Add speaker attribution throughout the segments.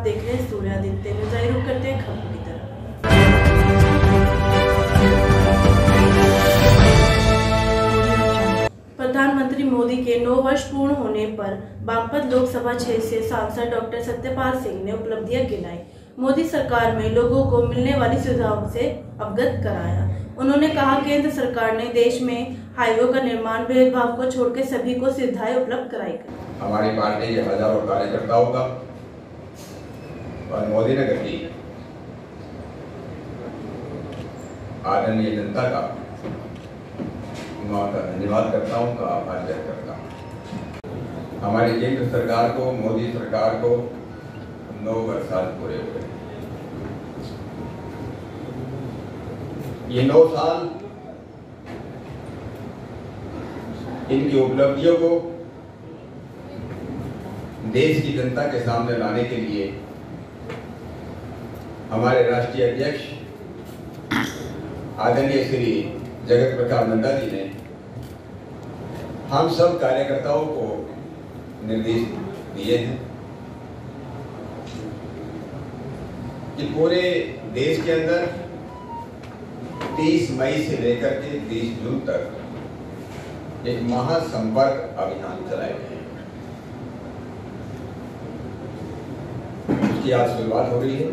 Speaker 1: देख रहे हैं सूर्यादित्य न्यूज़। आइए रुक करते हैं खबरों की तरफ। प्रधानमंत्री मोदी के 9 वर्ष पूर्ण होने पर बागपत लोकसभा क्षेत्र से सांसद डॉक्टर सत्यपाल सिंह ने उपलब्धियां गिनाई। मोदी सरकार में लोगों को मिलने वाली सुविधाओं से अवगत कराया। उन्होंने कहा, केंद्र सरकार ने देश में हाईवे का निर्माण भेदभाव को छोड़कर सभी को सुविधाएं उपलब्ध कराई।
Speaker 2: हमारी पार्टी के हजारों कार्यकर्ताओं का और मोदी नगर की आदरणीय जनता का धन्यवाद करता हूँ, का आभार व्यक्त करता हूँ। हमारी केंद्र सरकार को, मोदी सरकार को 9 वर्ष पूरे हुए। ये 9 साल इनकी उपलब्धियों को देश की जनता के सामने लाने के लिए हमारे राष्ट्रीय अध्यक्ष आदरणीय श्री जगत प्रकाश नड्डा जी ने हम सब कार्यकर्ताओं को निर्देश दिए हैं कि पूरे देश के अंदर 30 मई से लेकर के 30 जून तक एक महासंपर्क अभियान चलाए गए। उसकी आज शुरुआत हो रही है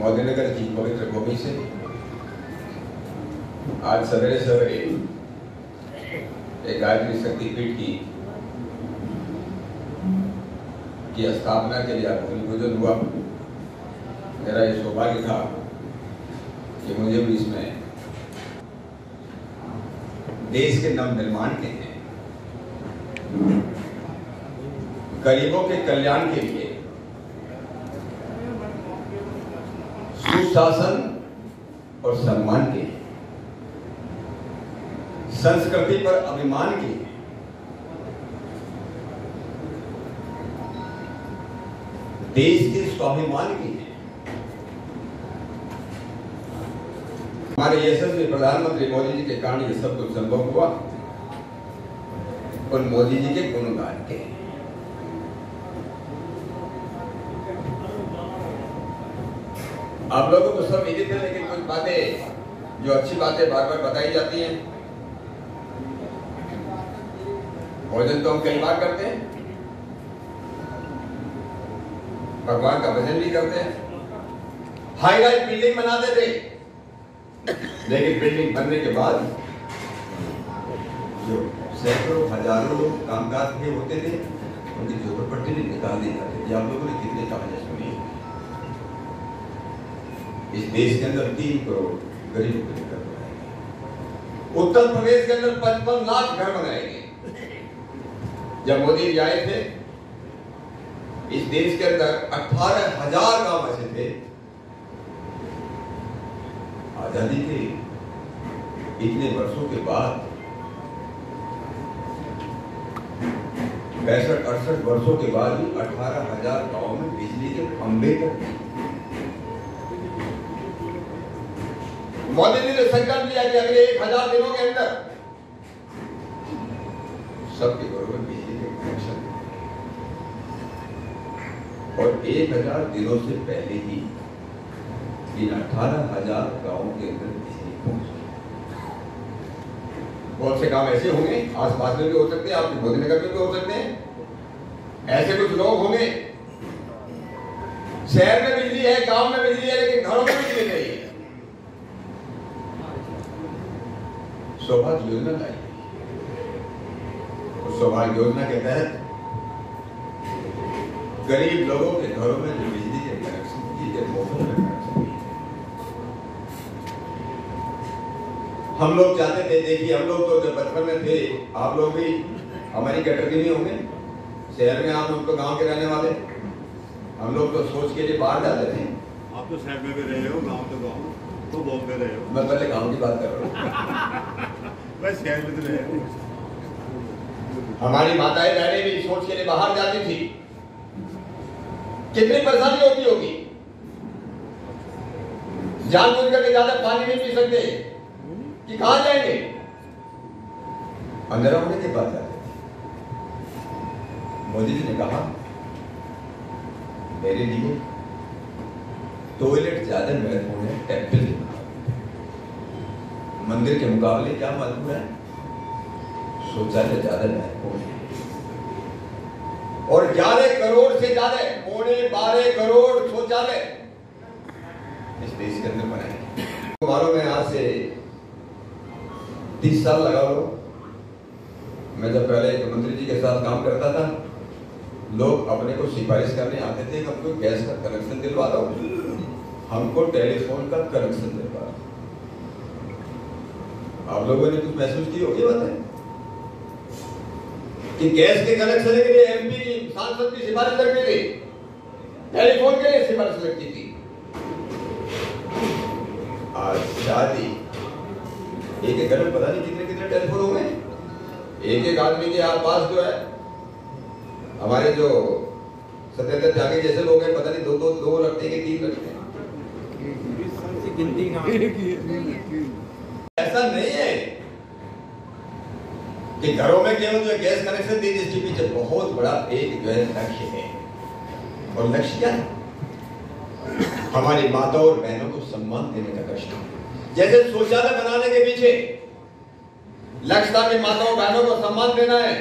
Speaker 2: मोदीनगर की पवित्र भूमि से। आज सवेरे सवेरे एक गायत्री शक्तिपीठ की स्थापना के लिए भूमि पूजन हुआ। मेरा ये सौभाग्य था कि मुझे भी इसमें देश के नव निर्माण के लिए, गरीबों के कल्याण के लिए, सुशासन और सम्मान के लिए, संस्कृति पर अभिमान के लिए, देश के स्वाभिमान के लिए हमारे यशस्वी प्रधानमंत्री मोदी जी के कारण ये सब कुछ संभव हुआ और मोदी जी के गुणगान के। आप लोगों को सब विदित है, लेकिन कुछ बातें जो अच्छी बातें बार बार बताई जाती हैं। भोजन तो हम कई बार करते हैं, भगवान का भजन भी करते हैं, हाई राइज बिल्डिंग बनाते थे, लेकिन बिल्डिंग बनने के बाद जो सैकड़ों हजारों लोग कामकाज के होते थे उनकी झोपड़पट्टी भी निकाल दी जाती थी। आप लोगों ने कितने कहानियां सुनी है। इस देश के अंदर 3 करोड़ गरीबों के घर बनाए गए। उत्तर प्रदेश के अंदर 55 लाख घर बनाए गए। जब मोदी जी आए थे इस देश के अंदर 18,000 गांव ऐसे थे। आजादी के इतने वर्षों के बाद 65-68 वर्षों के बाद भी 18,000 गांवों में बिजली के खंभे तक। मोदी जी ने संकल्प लिया कि अगले 1000 दिनों के अंदर सबके घरों में बिजली के कनेक्शन, और 1000 दिनों से पहले ही इन 18,000 गांवों के अंदर बिजली पहुंच गई। बहुत से काम ऐसे होंगे, आसपास में भी हो सकते हैं, आपके मोदीनगर में भी हो सकते हैं। ऐसे कुछ लोग होंगे शहर में बिजली है, गांव में बिजली है, लेकिन घरों में बिजली नहीं है। सौभाग्य योजना लाई। उस सौभाग्य योजना के तहत गरीब लोगों के घरों में जो बिजली के कनेक्शन हम लोग चाहते थे। देखिए, हम लोग तो जब बचपन में थे, आप लोग भी हमारी कैटेगरी में होंगे। शहर में आप लोग तो गांव के रहने वाले, हम लोग तो सोच के लिए बाहर जाते थे।
Speaker 3: आप तो शहर में भी रहे हो, गांव तो गांव में रहे हो।
Speaker 2: मैं पहले गांव की बात कर रहा हूँ।
Speaker 3: मैं शहर में तो रहे हो।
Speaker 2: हमारी माताएं बहनें भी सोच के लिए बाहर जाती थी। कितनी परेशानी होती होगी। जानबूझ करके ज्यादा पानी नहीं पी सकते कि कहां जाएंगे, अंधेरा होने के बाद जाते थे। मोदी जी ने कहा मेरे लिए टॉयलेट ज्यादा महत्वपूर्ण है टेम्पल के मुकाबले। मंदिर के मुकाबले क्या महत्वपूर्ण है? शौचालय ज्यादा महत्वपूर्ण है। और 11 करोड़ से ज्यादा 12.25 करोड़ शौचालय इस देश के अंदर बनाए। मालूम है आज से 30 साल लगा लो, मैं जब पहले मंत्री जी के साथ काम करता था, लोग अपने को सिफारिश करने आते थे कि हमको गैस का कनेक्शन दिलवा दो, हमको टेलीफोन का कनेक्शन दिलवा दो। आप लोगों ने कुछ महसूस की होगी बात है कि गैस के कनेक्शन के लिए एमपी की सांसद की सिफारिश लगती थी, टेलीफोन के लिए सिफारिश लगती थी। आज शादी एक घर में पता नहीं कितने कितने टेलीफोन होंगे, एक आदमी के पास जो है, हमारे जो सत्येंद्र त्यागी जैसे लोग हैं, पता नहीं दो रखते हैं कि 3 रखते हैं। ऐसा नहीं है कि घरों में केवल जो गैस कनेक्शन दी, जिसके पीछे बहुत बड़ा एक जो है लक्ष्य है। और लक्ष्य क्या है? हमारी माता और बहनों को सम्मान देने का लक्ष्य। जैसे शौचालय बनाने के पीछे लक्ष्य था कि माताओं बहनों को सम्मान देना है,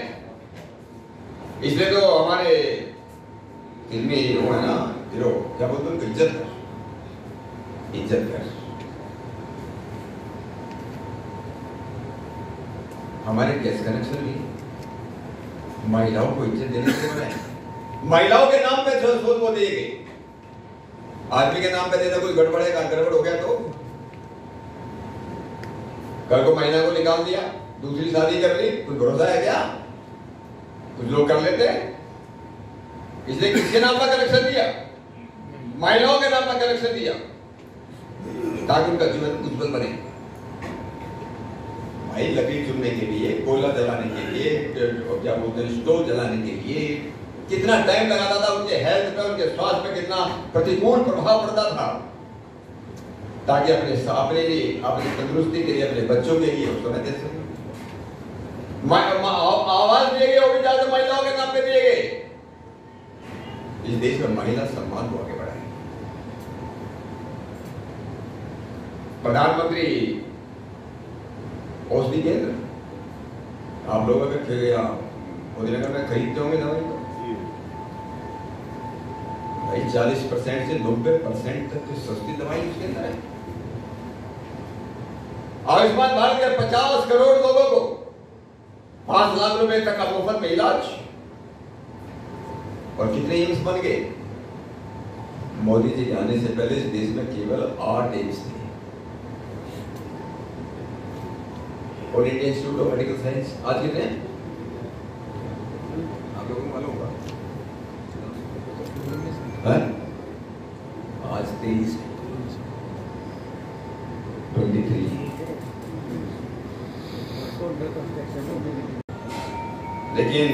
Speaker 2: इसलिए तो हमारे फिल्मी हीरो है ना, हीरो क्या बोलते हैं उनको, इज्जत कर, इज्जत कर। हमारे गैस कनेक्शन भी महिलाओं को इज्जत देने के लिए बनाए। महिलाओं के नाम पे सोच वो दिए गए, आदमी के नाम पे देना कोई गड़बड़ है, गड़बड़ हो गया तो कल को महिला को निकाल दिया, दूसरी शादी कर ली, कुछ भरोसा है क्या? कुछ लोग कर लेते हैं। इसलिए किसके नाम पर कनेक्शन दिया? महिलाओं के नाम पर कनेक्शन दिया, ताकि उनका जीवन उज्जवल बने। भाई लकड़ी चुनने के लिए, कोयला जलाने के लिए, क्या बोलते हैं, स्टोव जलाने के लिए कितना टाइम लगाता था, उनके हेल्थ पे, उनके स्वास्थ्य पे कितना प्रतिकूल प्रभाव पड़ता था, ताकि अपने लिए, अपनी तंदुरुस्ती के लिए, अपने बच्चों के लिए उसको न दे सके। आवाज दिए गए, वो भी ज्यादा महिलाओं के नाम पे दिए गए। इस देश में महिला सम्मान को आगे बढ़ाए। प्रधानमंत्री औषधि केंद्र, आप लोग अगर मोदीनगर में खरीदते होंगे दवाई तो भाई 40% से 90% तक की सस्ती दवाई उसके अंदर है। आयुष्मान भारत के 50 करोड़ लोगों को 5 लाख रुपए तक का मुफ्त में इलाज। और कितने एम्स बन गए? मोदी जी आने से पहले इस देश में केवल 8 एम्स थे। और Indian institute of medical science आज कितने हैं? आप लोगों को मालूम होगा? आज 23 लेकिन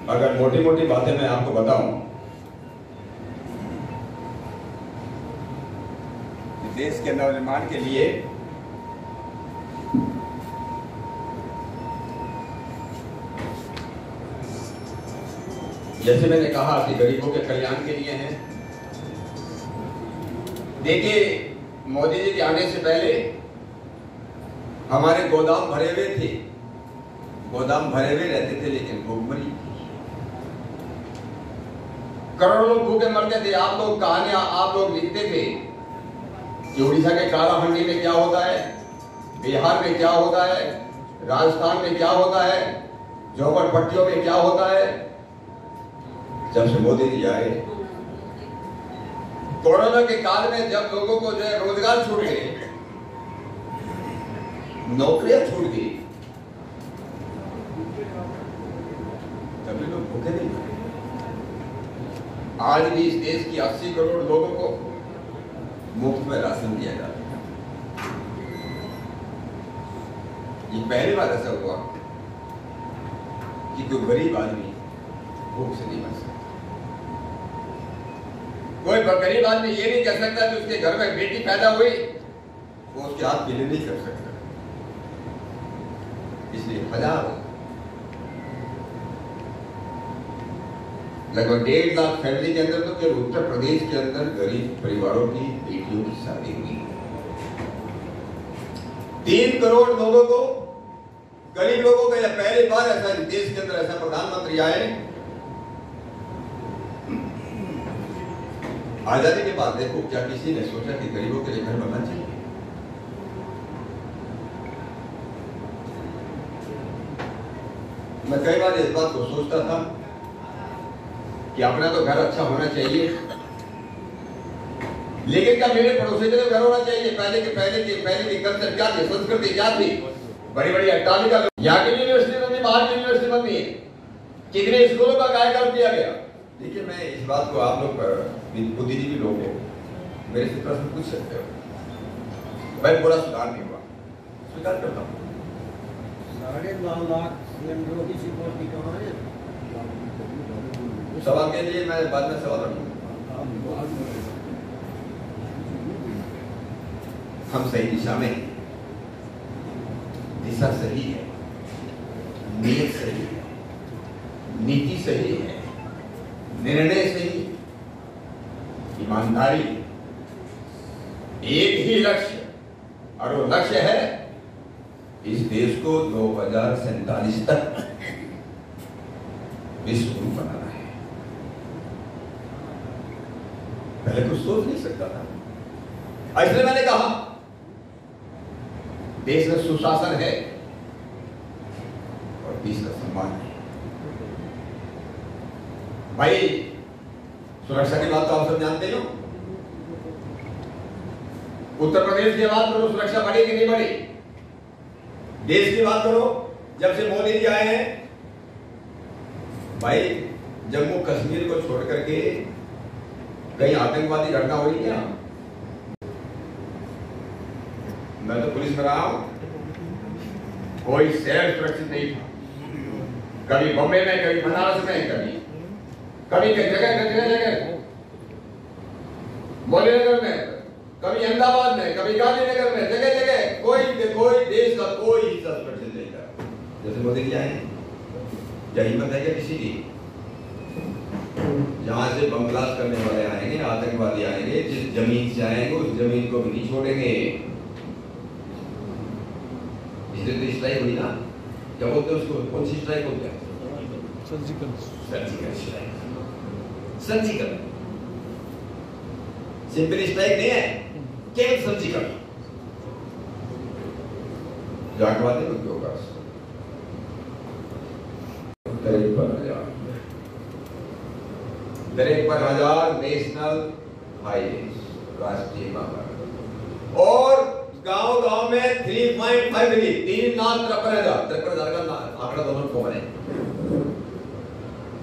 Speaker 2: अगर मोटी मोटी बातें मैं आपको बताऊं, देश के नवनिर्माण के लिए जैसे मैंने कहा कि गरीबों के कल्याण के लिए है। देखिए, मोदी जी के आने से पहले हमारे गोदाम भरे हुए थे, गोदाम भरे हुए रहते थे, लेकिन भूखमरी, करोड़ों लोग भूखे मरते थे। आप लोग कहानियां, आप लोग लिखते थे कि उड़ीसा के कालाहंडी में क्या होता है, बिहार में क्या होता है, राजस्थान में क्या होता है, झोपड़पट्टियों में क्या होता है। जब से मोदी जी आए, कोरोना के काल में जब लोगों को जो है रोजगार छूट गए, नौकरियां छूट गई, तभी लोग भूखे नहीं मरे। आज भी इस देश की 80 करोड़ लोगों को मुफ्त में राशन दिया जाता है। ये पहली बार ऐसा हुआ कि कोई गरीब आदमी भूख से नहीं मर सकता। कोई गरीब आदमी ये नहीं कह सकता कि उसके घर में बेटी पैदा हुई वो उसके हाथ पीले नहीं कर सकता। इसलिए हजारों लगभग 1.5 लाख फैमिली के अंदर, तो केवल उत्तर प्रदेश के अंदर गरीब परिवारों की बेटियों की शादी हुई। 3 करोड़ लोगों को, गरीब लोगों को, यह पहली बार ऐसा देश के अंदर ऐसा प्रधानमंत्री आए। आजादी के बाद देखो, क्या किसी ने सोचा कि गरीबों के लिए घर बनना चाहिए? मैं कई बार इस बात को सोचता था कि अपना तो घर अच्छा होना चाहिए, लेकिन क्या मेरे पड़ोसी का तो घर होना चाहिए? पहले के कल्चर क्या थे, संस्कृति क्या थी? बड़ी बड़ी अट्टालिका, यहाँ की यूनिवर्सिटी बनी, बाहर की यूनिवर्सिटी बनी है, कितने स्कूलों का कायकाल किया गया। देखिए, मैं इस बात को, आप लोग बुद्धिजीवी लोग हो, मेरे से प्रश्न पूछ सकते हो, मैं पूरा सुधार नहीं हुआ, स्वीकार करता हूँ।
Speaker 4: 9.5 लाख सिलेंडरों की सिक्योरिटी कहाँ है?
Speaker 2: सवाल के लिए मैं बाद में सवाल रखूंगा। हम सही दिशा में, दिशा सही है, नीयत सही है, नीति सही है, निर्णय सही, ईमानदारी, एक ही लक्ष्य, और वो लक्ष्य है इस देश को 2047 तक विश्व गुरु बनाना है। पहले कुछ सोच नहीं सकता था, इसलिए मैंने कहा देश में सुशासन है और देश का सम्मान है। भाई, सुरक्षा की बात तो आप सब जानते हो। उत्तर प्रदेश की बात करो, सुरक्षा बढ़ी कि नहीं बढ़ी? देश की बात करो, जब से मोदी जी आए हैं, भाई जम्मू कश्मीर को छोड़ करके कहीं आतंकवादी घटना हो रही क्या? मैं तो पुलिस में रहा हूं, कोई शहर सुरक्षित नहीं था। कभी बॉम्बे में, कभी बनारस में, कभी जगह मौलीनगर में, कभी अहमदाबाद में, कभी गांधीनगर में, जगह जगह कोई देश का कोई हिस्सा सुरक्षित नहीं था। जैसे मोदी जी आए, क्या हिम्मत है क्या किसी की? जहां से बम ब्लास्ट करने वाले आएंगे, आतंकवादी आएंगे, जिस जमीन से आएंगे उस जमीन को भी नहीं छोड़ेंगे। इसलिए तो स्ट्राइक हुई ना, क्या बोलते हैं उसको, कौन सी स्ट्राइक बोलते हैं? Surgical strike. Surgical, simple strike नहीं है, केवल सर्जिकल। जागवादी में क्यों होगा? 53,000 नेशनल हाईवे, राष्ट्रीय मार्ग, और गांव में 3,53,000 का आंकड़ा दोनों को बने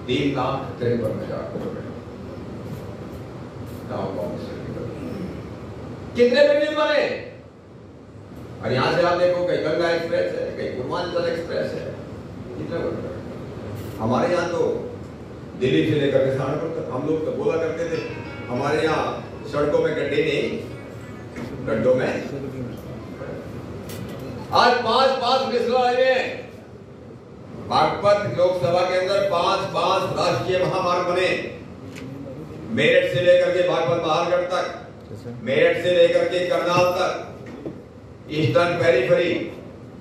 Speaker 2: 3,53,000 गांव में कितने बिल्डिंग बने? और यहां से आप देखो, कहीं गंगा एक्सप्रेस है, कहीं पूर्वांचल एक्सप्रेस है, कितना बड़ा। हमारे यहाँ तो दिल्ली से लेकर के सहारनपुर तक, हम लोग तो बोला करते थे हमारे यहाँ सड़कों में गड्ढे नहीं, गड्ढों में आज 5 नेशनल हाईवे, बागपत लोकसभा के अंदर 5 राष्ट्रीय महामार्ग बने। मेरठ से लेकर के बागपत बहारगढ़ तक, मेरठ से लेकर के करनाल तक, ईस्टर्न पेरिफेरी,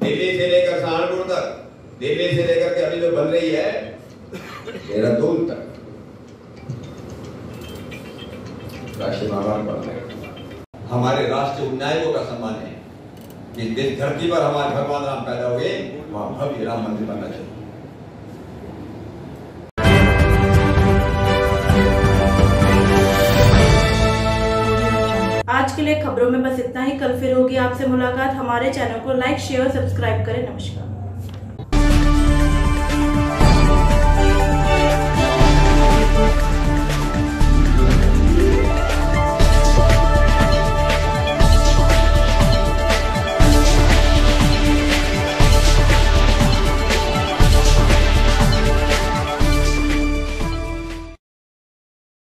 Speaker 2: दिल्ली से लेकर सहारनपुर तक, दिल्ली से लेकर के अभी जो बन रही है देहरादून तक राष्ट्रीय महामार्ग बन रहे हैं। हमारे राष्ट्रीय उन्नायकों का सम्मान है कि जिस धरती पर हमारे भगवान राम पैदा हुए वहां भव्य राम मंदिर बनना चाहिए।
Speaker 1: आज के लिए खबरों में बस इतना ही। कल फिर होगी आपसे मुलाकात। हमारे चैनल को लाइक, शेयर और सब्सक्राइब करें। नमस्कार।